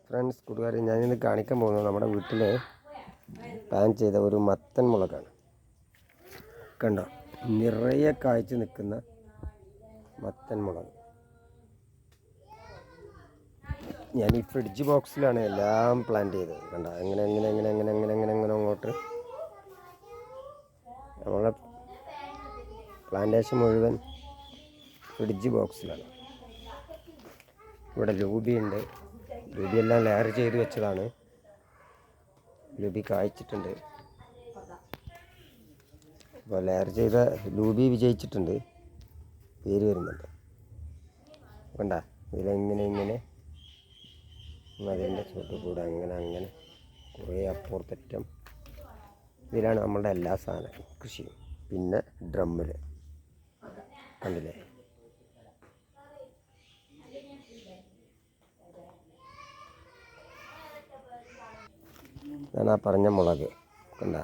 Friends കൂട്ടുകാരെ, ഞാനിന്ന് കാണിക്കാൻ പോകുന്നത് നമ്മുടെ വീട്ടിൽ പ്ലാൻ ചെയ്ത ഒരു മത്തൻ മുളകാണ്. കണ്ടോ, നിറയെ കായ്ച്ച് നിൽക്കുന്ന മത്തൻ മുളക്. ഞാൻ ഈ ഫ്രിഡ്ജ് ബോക്സിലാണ് എല്ലാം പ്ലാൻ ചെയ്തത്. കണ്ടോ, എങ്ങനെ എങ്ങനെ എങ്ങനെ എങ്ങനെ എങ്ങനെ എങ്ങനെ എങ്ങനെ അങ്ങോട്ട് നമ്മളെ പ്ലാന്റേഷൻ മുഴുവൻ ഫ്രിഡ്ജ് ബോക്സിലാണ്. ഇവിടെ ലൂബിയുണ്ട്. ലൂബിയെല്ലാം ലെയർ ചെയ്ത് വെച്ചതാണ്. ലൂബി കായ്ച്ചിട്ടുണ്ട്. അപ്പോൾ ലെയർ ചെയ്ത ലൂബി വിജയിച്ചിട്ടുണ്ട്, പേര് വരുന്നുണ്ട്. കണ്ട, ഇതിലെങ്ങനെ ഇങ്ങനെ അതിൻ്റെ ചുവട്ടിൽ കൂടെ അങ്ങനെ അങ്ങനെ കുറേ അപ്പുറത്തറ്റം ഇതിലാണ് നമ്മളുടെ എല്ലാ സാധനം കൃഷിയും. പിന്നെ ഡ്രമ്മിൽ കണ്ടില്ലേ, ഞാൻ ആ പറഞ്ഞ മുളക് കണ്ട.